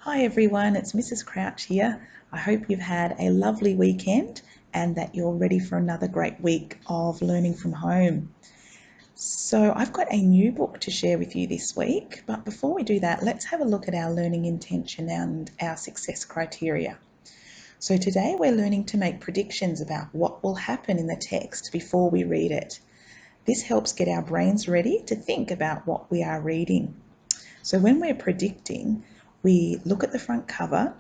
Hi everyone, it's Mrs. Crouch here. I hope you've had a lovely weekend and that you're ready for another great week of learning from home. So, I've got a new book to share with you this week, but before we do that, let's have a look at our learning intention and our success criteria. So, today we're learning to make predictions about what will happen in the text before we read it. This helps get our brains ready to think about what we are reading. So, when we're predicting, we look at the front cover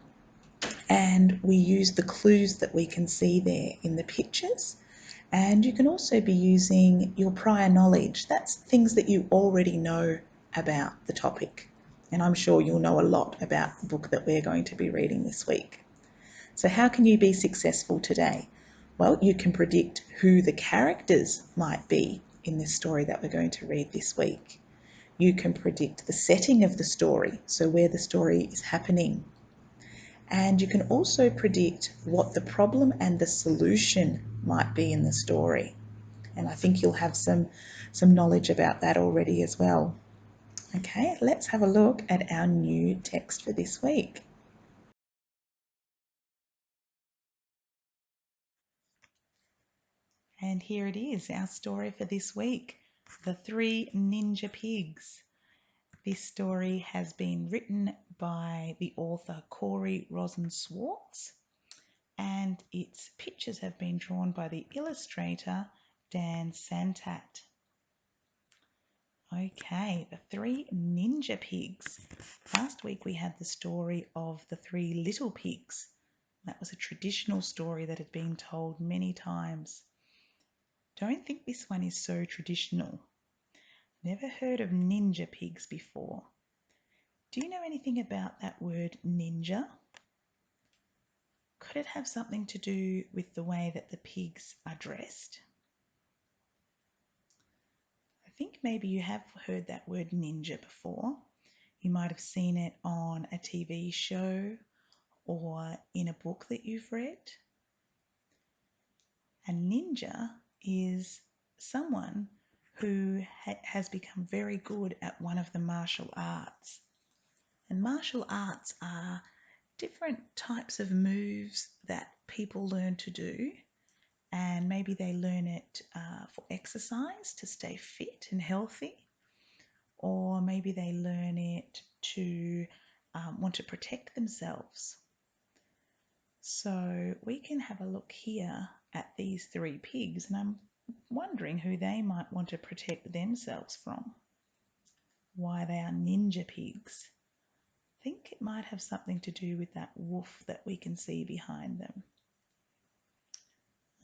and we use the clues that we can see there in the pictures. And you can also be using your prior knowledge. That's things that you already know about the topic. And I'm sure you'll know a lot about the book that we're going to be reading this week. So, how can you be successful today? Well, you can predict who the characters might be in this story that we're going to read this week. You can predict the setting of the story, so where the story is happening. And you can also predict what the problem and the solution might be in the story. And I think you'll have some knowledge about that already as well. Okay, let's have a look at our new text for this week. And here it is, our story for this week, The Three Ninja Pigs. This story has been written by the author Corey Rosen-Swartz, and its pictures have been drawn by the illustrator Dan Santat. Okay, the Three Ninja Pigs. Last week we had the story of the Three Little Pigs. That was a traditional story that had been told many times. Don't think this one is so traditional. Never heard of ninja pigs before. Do you know anything about that word ninja? Could it have something to do with the way that the pigs are dressed? I think maybe you have heard that word ninja before. You might have seen it on a TV show or in a book that you've read. A ninja is someone who has become very good at one of the martial arts. And martial arts are different types of moves that people learn to do, and maybe they learn it for exercise to stay fit and healthy, or maybe they learn it to want to protect themselves. So we can have a look here at these three pigs, and I'm wondering who they might want to protect themselves from, why they are ninja pigs. I think it might have something to do with that wolf that we can see behind them.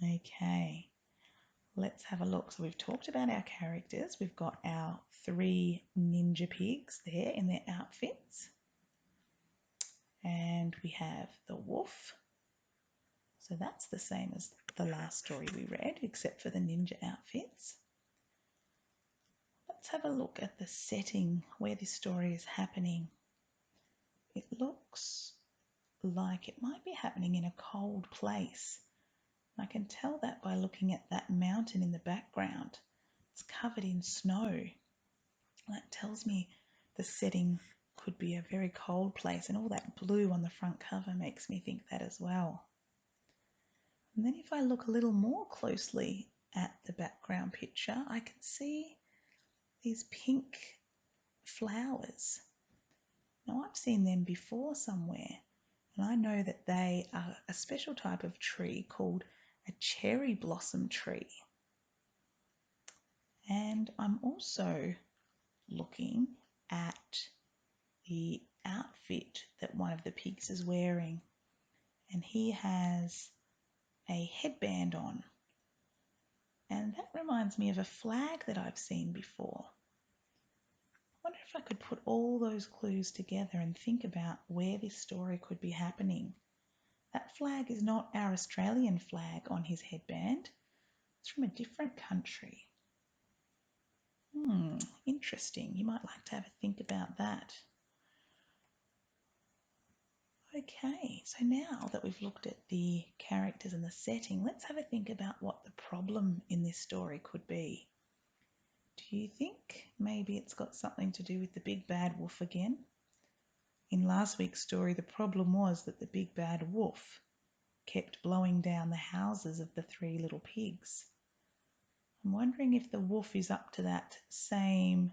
Okay, let's have a look. So we've talked about our characters. We've got our three ninja pigs there in their outfits. And we have the wolf. So that's the same as the last story we read, except for the ninja outfits. Let's have a look at the setting where this story is happening. It looks like it might be happening in a cold place. I can tell that by looking at that mountain in the background. It's covered in snow. That tells me the setting could be a very cold place, and all that blue on the front cover makes me think that as well. And then if I look a little more closely at the background picture, I can see these pink flowers. Now I've seen them before somewhere, and I know that they are a special type of tree called a cherry blossom tree. And I'm also looking at the outfit that one of the pigs is wearing, and he has a headband on, and that reminds me of a flag that I've seen before. I wonder if I could put all those clues together and think about where this story could be happening. That flag is not our Australian flag on his headband. It's from a different country. Interesting. You might like to have a think about that. Okay, so now that we've looked at the characters and the setting, let's have a think about what the problem in this story could be. Do you think maybe it's got something to do with the big bad wolf again? In last week's story, the problem was that the big bad wolf kept blowing down the houses of the three little pigs. I'm wondering if the wolf is up to that same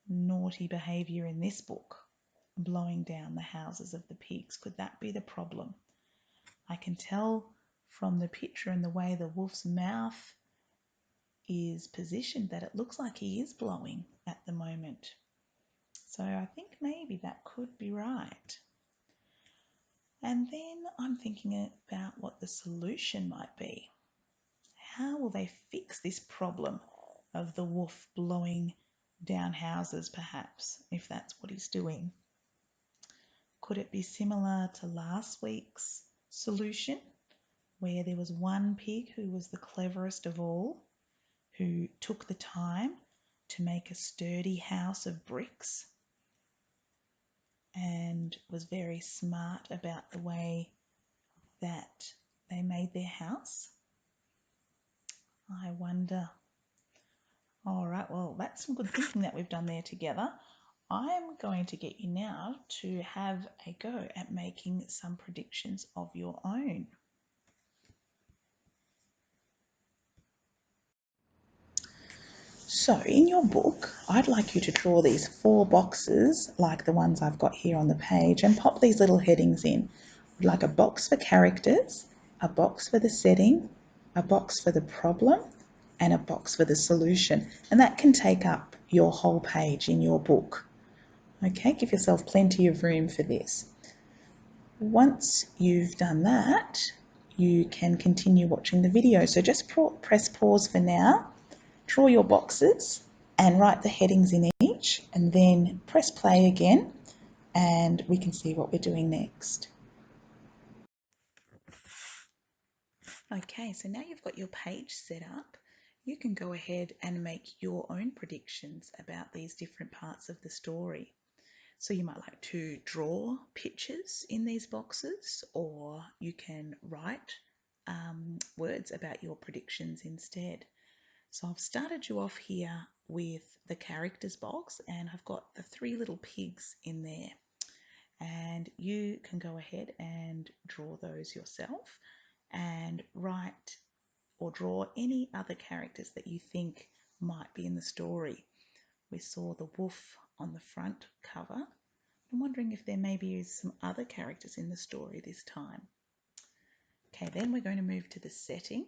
naughty behaviour in this book, blowing down the houses of the pigs. Could that be the problem? I can tell from the picture and the way the wolf's mouth is positioned that it looks like he is blowing at the moment. So I think maybe that could be right. And then I'm thinking about what the solution might be. How will they fix this problem of the wolf blowing down houses, perhaps, if that's what he's doing? Could it be similar to last week's solution, where there was one pig who was the cleverest of all, who took the time to make a sturdy house of bricks and was very smart about the way that they made their house? I wonder. All right, well, that's some good thinking that we've done there together. I'm going to get you now to have a go at making some predictions of your own. So in your book, I'd like you to draw these 4 boxes like the ones I've got here on the page and pop these little headings in. We'd like a box for characters, a box for the setting, a box for the problem, and a box for the solution. And that can take up your whole page in your book. Okay, give yourself plenty of room for this. Once you've done that, you can continue watching the video. So just press pause for now, draw your boxes and write the headings in each, and then press play again and we can see what we're doing next. Okay, so now you've got your page set up, you can go ahead and make your own predictions about these different parts of the story. So you might like to draw pictures in these boxes, or you can write words about your predictions instead. So I've started you off here with the characters box, and I've got the 3 little pigs in there. And you can go ahead and draw those yourself and write or draw any other characters that you think might be in the story. We saw the wolf on the front cover. I'm wondering if there maybe is some other characters in the story this time. Okay, then we're going to move to the setting,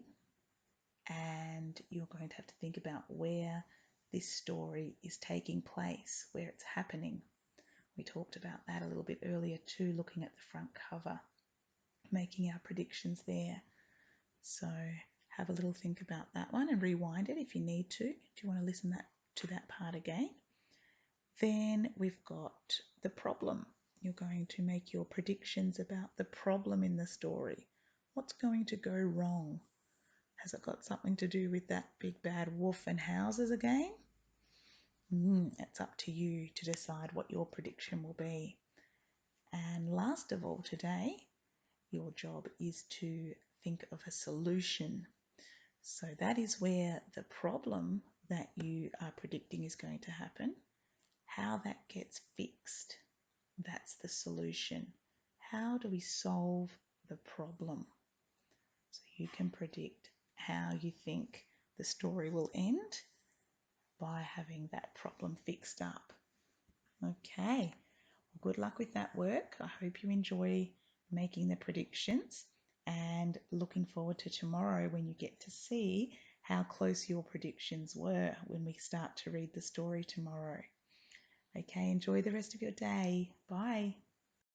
and you're going to have to think about where this story is taking place, where it's happening. We talked about that a little bit earlier too, looking at the front cover, making our predictions there. So have a little think about that one and rewind it if you need to. Do you want to listen to that part again? Then we've got the problem. You're going to make your predictions about the problem in the story. What's going to go wrong? Has it got something to do with that big bad wolf and houses again? It's up to you to decide what your prediction will be. And last of all today, your job is to think of a solution. So that is where the problem that you are predicting is going to happen, how that gets fixed, that's the solution. How do we solve the problem? So you can predict how you think the story will end by having that problem fixed up. Okay, well, good luck with that work. I hope you enjoy making the predictions, and looking forward to tomorrow when you get to see how close your predictions were when we start to read the story tomorrow. Okay, enjoy the rest of your day. Bye.